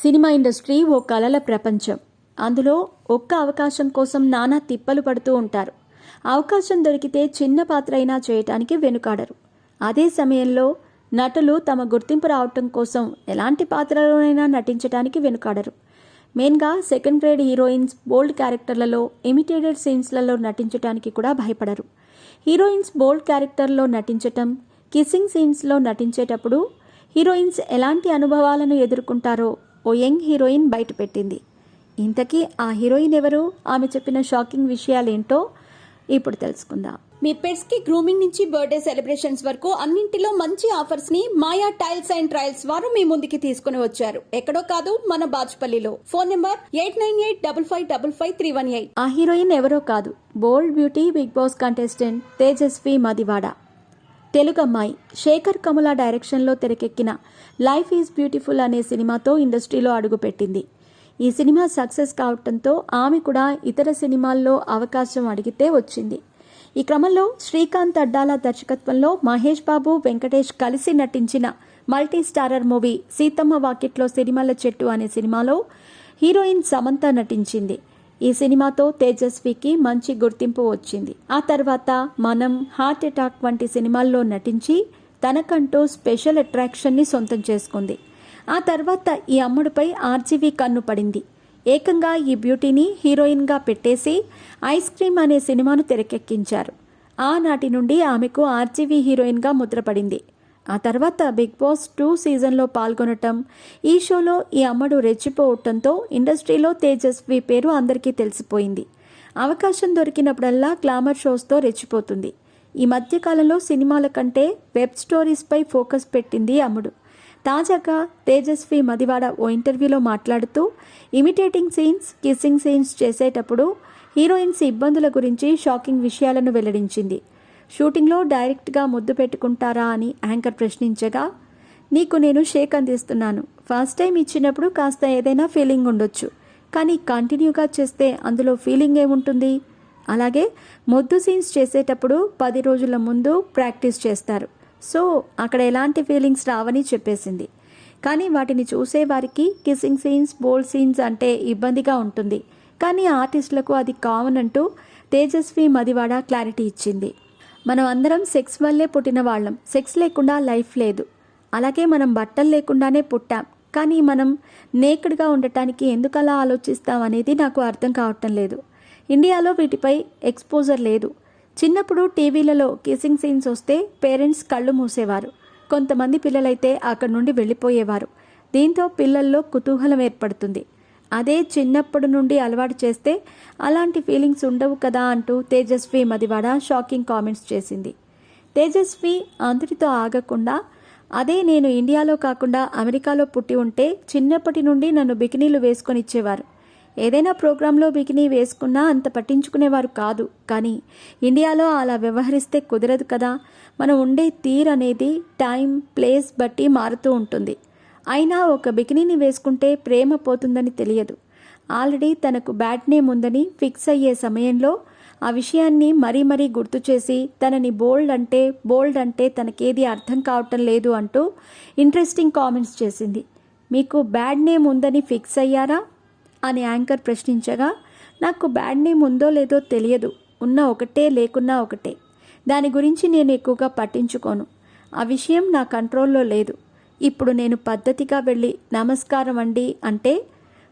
Cinema industry ఓ కలల ప్రపంచం. అందులో ఒక్క అవకాశం కోసం నానా తిప్పలు పడుతూ ఉంటారు. అవకాశం దొరికితే చిన్న పాత్ర అయినా చేయటానికి వెనుకాడరు. అదే సమయంలో నటులు తమ గుర్తింపు రావటం కోసం ఎలాంటి పాత్రలోనైనా నటించడానికి వెనుకాడరు. మెయిన్గా సెకండ్ గ్రేడ్ హీరోయిన్స్ బోల్డ్ క్యారెక్టర్లలో, ఇమిటేటెడ్ సీన్స్లలో నటించడానికి కూడా భయపడరు. హీరోయిన్స్ బోల్డ్ క్యారెక్టర్లో నటించటం, కిస్సింగ్ సీన్స్లో నటించేటప్పుడు హీరోయిన్స్ ఎలాంటి అనుభవాలను ఎదుర్కొంటారో ఓ యంగ్ హీరోయిన్ బయటపెట్టింది. ఇంతకీ ఆ హీరోయిన్ ఎవరు, ఆమె చెప్పిన షాకింగ్ విషయాలేంటో ఇప్పుడు తెలుసుకుందాం. మీ పెట్స్ కి గ్రూమింగ్ నుంచి బర్త్డే సెలబ్రేషన్స్ వరకు అన్నింటిలో మంచి ఆఫర్స్ ని మాయా టైల్స్ అండ్ ట్రయల్స్ వారు మీ ముందుకి తీసుకుని వచ్చారు. ఎక్కడో కాదు, మన బాచుపల్లిలో. Phone number 8985555318. ఆ హీరోయిన్ ఎవరో కాదు, bold beauty Bigg Boss contestant Tejaswi Madivada. Telugu అమ్మాయి. శేఖర్ కమల డైరెక్షన్లో తెరకెక్కిన లైఫ్ ఈజ్ బ్యూటిఫుల్ అనే సినిమాతో ఇండస్ట్రీలో అడుగుపెట్టింది. ఈ సినిమా సక్సెస్ కావడంతో ఆమె కూడా ఇతర సినిమాల్లో అవకాశం అడిగితే వచ్చింది. ఈ క్రమంలో శ్రీకాంత్ అడ్డాల దర్శకత్వంలో మహేష్ బాబు, వెంకటేష్ కలిసి నటించిన మల్టీ స్టారర్ మూవీ సీతమ్మ వాకిట్లో సిరిమల్ల చెట్టు అనే సినిమాలో హీరోయిన్ సమంత నటించింది. ఈ సినిమాతో తేజస్వికి మంచి గుర్తింపు వచ్చింది. ఆ తర్వాత మనం, హార్ట్ అటాక్ వంటి సినిమాల్లో నటించి తనకంటూ స్పెషల్ అట్రాక్షన్ని సొంతం చేసుకుంది. ఆ తర్వాత ఈ అమ్ముడిపై ఆర్జీవీ కన్ను పడింది. ఏకంగా ఈ బ్యూటీని హీరోయిన్గా పెట్టేసి ఐస్ క్రీమ్ అనే సినిమాను తెరకెక్కించారు. ఆనాటి నుండి ఆమెకు ఆర్జీవీ హీరోయిన్గా ముద్రపడింది. ఆ తర్వాత బిగ్ బాస్ 2 సీజన్లో పాల్గొనటం, ఈ షోలో ఈ అమ్మడు రెచ్చిపోవటంతో ఇండస్ట్రీలో తేజస్వి పేరు అందరికీ తెలిసిపోయింది. అవకాశం దొరికినప్పుడల్లా గ్లామర్ షోస్తో రెచ్చిపోతుంది. ఈ మధ్యకాలంలో సినిమాల కంటే వెబ్ స్టోరీస్పై ఫోకస్ పెట్టింది అమ్ముడు. తాజాగా తేజస్వి మదివాడ ఓ ఇంటర్వ్యూలో మాట్లాడుతూ ఇమిటేటింగ్ సీన్స్, కిస్సింగ్ సీన్స్ చేసేటప్పుడు హీరోయిన్స్ ఇబ్బందుల గురించి షాకింగ్ విషయాలను వెల్లడించింది. షూటింగ్లో డైరెక్ట్గా ముద్దు పెట్టుకుంటారా అని యాంకర్ ప్రశ్నించగా, నీకు నేను షేక్ అందిస్తున్నాను. ఫస్ట్ టైం ఇచ్చినప్పుడు కాస్త ఏదైనా ఫీలింగ్ ఉండొచ్చు, కానీ కంటిన్యూగా చేస్తే అందులో ఫీలింగ్ ఏముంటుంది? అలాగే ముద్దు సీన్స్ చేసేటప్పుడు 10 రోజుల ముందు ప్రాక్టీస్ చేస్తారు. సో అక్కడ ఎలాంటి ఫీలింగ్స్ రావని చెప్పేసింది. కానీ వాటిని చూసేవారికి కిస్సింగ్ సీన్స్, బోల్డ్ సీన్స్ అంటే ఇబ్బందిగా ఉంటుంది. కానీ ఆర్టిస్టులకు అది కామన్ అంటూ తేజస్వి మదివాడ క్లారిటీ ఇచ్చింది. మనం అందరం సెక్స్ వల్లే పుట్టిన వాళ్ళం. సెక్స్ లేకుండా లైఫ్ లేదు. అలాగే మనం బట్టలు లేకుండానే పుట్టాం. కానీ మనం నేకెడ్గా ఉండటానికి ఎందుకు అలా ఆలోచిస్తాం అనేది నాకు అర్థం కావటం లేదు. ఇండియాలో వీటిపై ఎక్స్పోజర్ లేదు. చిన్నప్పుడు టీవీలలో కిస్సింగ్ సీన్స్ వస్తే పేరెంట్స్ కళ్ళు మూసేవారు. కొంతమంది పిల్లలైతే అక్కడి నుండి వెళ్ళిపోయేవారు. దీంతో పిల్లల్లో కుతూహలం ఏర్పడుతుంది. అదే చిన్నప్పటి నుండి అలవాటు చేస్తే అలాంటి ఫీలింగ్స్ ఉండవు కదా అంటూ తేజస్వి మదివాడ షాకింగ్ కామెంట్స్ చేసింది. తేజస్వి అంతటితో ఆగకుండా, అదే నేను ఇండియాలో కాకుండా అమెరికాలో పుట్టి ఉంటే చిన్నప్పటి నుండి నన్ను బికినీలు వేసుకొని ఇచ్చేవారు. ఏదైనా ప్రోగ్రాంలో బికినీ వేసుకున్నా అంత పట్టించుకునేవారు కాదు. కానీ ఇండియాలో అలా వ్యవహరిస్తే కుదరదు కదా. మనం ఉండే తీరు అనేది టైం, ప్లేస్ బట్టి మారుతూ ఉంటుంది. అయినా ఒక బికినీని వేసుకుంటే ప్రేమ పోతుందని తెలియదు. ఆల్రెడీ తనకు బ్యాడ్ నేమ్ ఉందని ఫిక్స్ అయ్యే సమయంలో ఆ విషయాన్ని మరీ గుర్తు చేసి తనని బోల్డ్ అంటే తనకేది అర్థం కావటం లేదు అంటూ ఇంట్రెస్టింగ్ కామెంట్స్ చేసింది. మీకు బ్యాడ్ నేమ్ ఉందని ఫిక్స్ అయ్యారా అని యాంకర్ ప్రశ్నించగా, నాకు బ్యాడ్ నేమ్ ఉందో లేదో తెలియదు. ఉన్న ఒకటే, లేకున్నా ఒకటే. దాని గురించి నేను ఎక్కువగా పట్టించుకోను. ఆ విషయం నా కంట్రోల్లో లేదు. ఇప్పుడు నేను పద్ధతిగా వెళ్ళి నమస్కారం అండి అంటే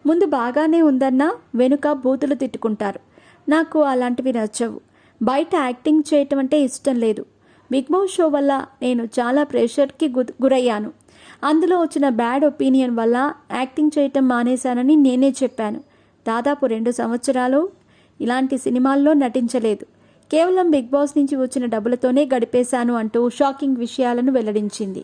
ముందు బాగానే ఉందన్నా వెనుక బూతులు తిట్టుకుంటారు. నాకు అలాంటివి నచ్చవు. బయట యాక్టింగ్ చేయటం అంటే ఇష్టం లేదు. బిగ్ బాస్ షో వల్ల నేను చాలా ప్రెషర్కి గురయ్యాను. అందులో వచ్చిన బ్యాడ్ ఒపీనియన్ వల్ల యాక్టింగ్ చేయటం మానేశానని నేనే చెప్పాను. దాదాపు 2 సంవత్సరాలు ఇలాంటి సినిమాల్లో నటించలేదు. కేవలం బిగ్ బాస్ నుంచి వచ్చిన డబ్బులతోనే గడిపేశాను అంటూ షాకింగ్ విషయాలను వెల్లడించింది.